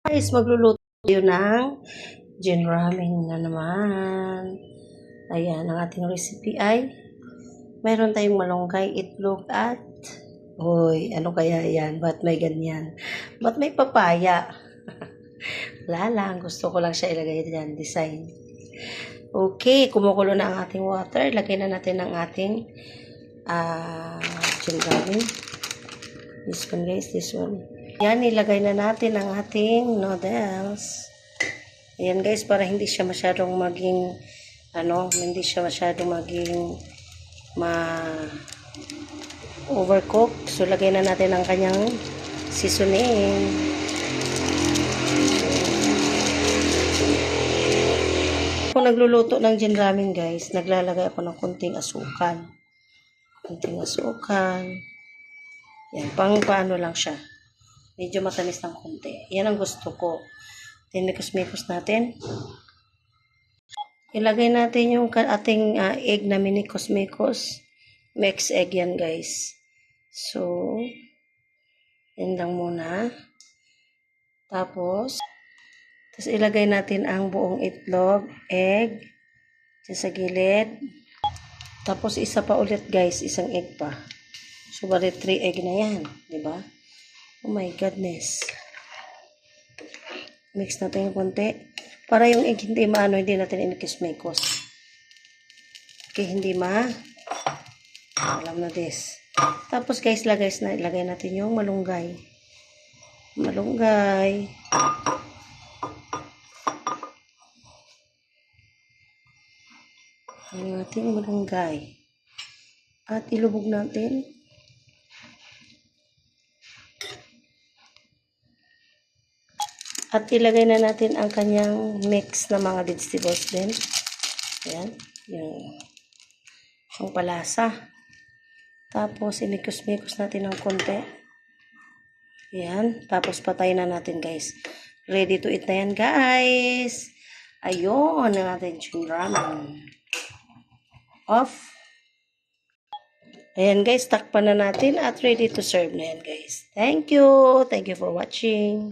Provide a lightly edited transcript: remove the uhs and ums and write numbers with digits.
Guys, magluluto tayo ng gin ramen na naman. Ayan, ang ating recipe ay mayroon tayong malunggay, itlog at hoy, ano kaya yan? Ba't may ganyan? Ba't may papaya? Wala lang, gusto ko lang siya ilagay dyan, design. Okay, kumukulo na ang ating water. Lagay na natin ang ating gin ramen. This one guys, this one. Yan, ilagay na natin ang ating noodles. Ayan guys, para hindi siya masyadong maging, hindi siya masyadong maging overcook. So, lagay na natin ang kanyang seasoning. Kung nagluluto ng gin ramen guys, naglalagay ako ng konting asukal. Konting asukal. Yan, paano lang siya. Medyo matamis ng konti. Yan ang gusto ko. Tinikos-mikos natin. Ilagay natin yung ating egg na minikos-mikos. Mix egg yan guys. So, yan lang muna. Tapos ilagay natin ang buong itlog, egg, dyan sa gilid. Tapos isa pa ulit guys, isang egg pa. So, bali 3 egg na yan. Diba? Oh my goodness. Mix natin yung konti. Para yung egg hindi hindi natin inikis-mikos. Okay, hindi alam na this. Tapos guys, ilagay natin yung malunggay. Malunggay. Ang ating malunggay. At ilubog natin. At ilagay na natin ang kanyang mix na mga vegetables din. Ayan. Yung palasa. Tapos, inikos-mikos natin ng konti. Ayan. Tapos, patayin na natin, guys. Ready to eat na yan, guys. Ayun, ang ating gin ramen. Off. Ayan, guys. Takpan na natin at ready to serve na yan, guys. Thank you. Thank you for watching.